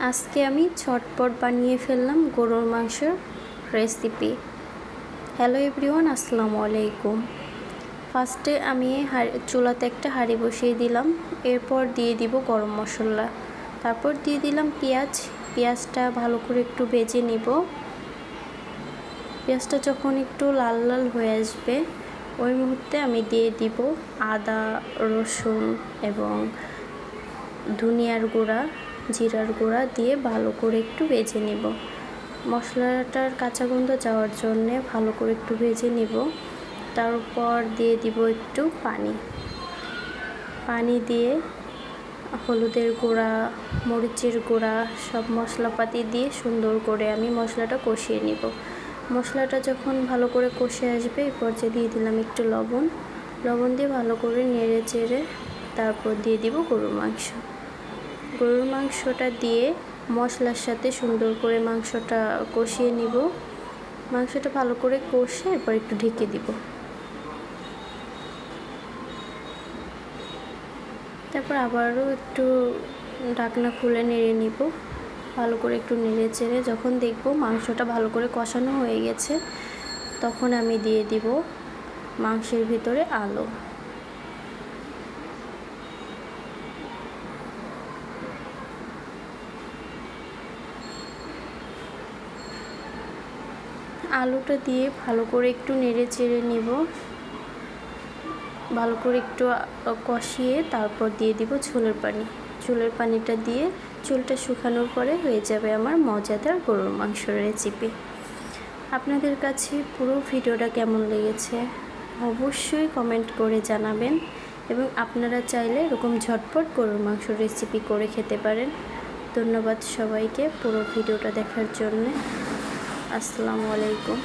আজকে আমি ঝটপট বানিয়ে ফেললাম গরুর মাংসের রেসিপি। হ্যালো এভরিওয়ান, আসসালামু আলাইকুম। ফার্স্টে আমি চুলাতে একটা হাঁড়ি বসিয়ে দিলাম। এরপর দিয়ে দিব গরম মশলা, তারপর দিয়ে দিলাম পেঁয়াজটা ভালো করে একটু ভেজে নিব। পেঁয়াজটা যখন একটু লাল লাল হয়ে আসবে ওই মুহূর্তে আমি দিয়ে দিব আদা, রসুন এবং ধনিয়ার গুঁড়া, জিরার গুঁড়া দিয়ে ভালো করে একটু ভেজে নিব। মশলাটার কাঁচা গন্ধ যাওয়ার জন্যে ভালো করে একটু ভেজে নিব। তারপর দিয়ে দিব একটু পানি দিয়ে হলুদের গুঁড়া, মরিচের গুঁড়া সব মশলাপাতি দিয়ে সুন্দর করে আমি মশলাটা কষিয়ে নিব। মশলাটা যখন ভালো করে কষে আসবে এই পর্যায়ে দিয়ে দিলাম একটু লবণ দিয়ে ভালো করে নেড়ে চেড়ে তারপর দিয়ে দিব গরুর মাংসটা দিয়ে মশলার সাথে সুন্দর করে মাংসটা কষিয়ে নিব। মাংসটা ভালো করে কষে এরপর একটু ঢেকে দিব। তারপর আবারও একটু ঢাকনা খুলে নেড়ে নিব। ভালো করে একটু নেড়ে চেড়ে যখন দেখব মাংসটা ভালো করে কষানো হয়ে গেছে তখন আমি দিয়ে দিব মাংসের ভিতরে আলুটা দিয়ে ভালো করে একটু নেড়ে চেড়ে নিব। ভালো করে একটু কষিয়ে তারপর দিয়ে দিব ঝোলের পানিটা দিয়ে ঝোলটা শুকানোর পরে হয়ে যাবে আমার মজাদার গরুর মাংসের রেসিপি। আপনাদের কাছে পুরো ভিডিওটা কেমন লেগেছে অবশ্যই কমেন্ট করে জানাবেন এবং আপনারা চাইলে এরকম ঝটপট গরুর মাংস রেসিপি করে খেতে পারেন। ধন্যবাদ সবাইকে পুরো ভিডিওটা দেখার জন্য। আসসালামু আলাইকুম।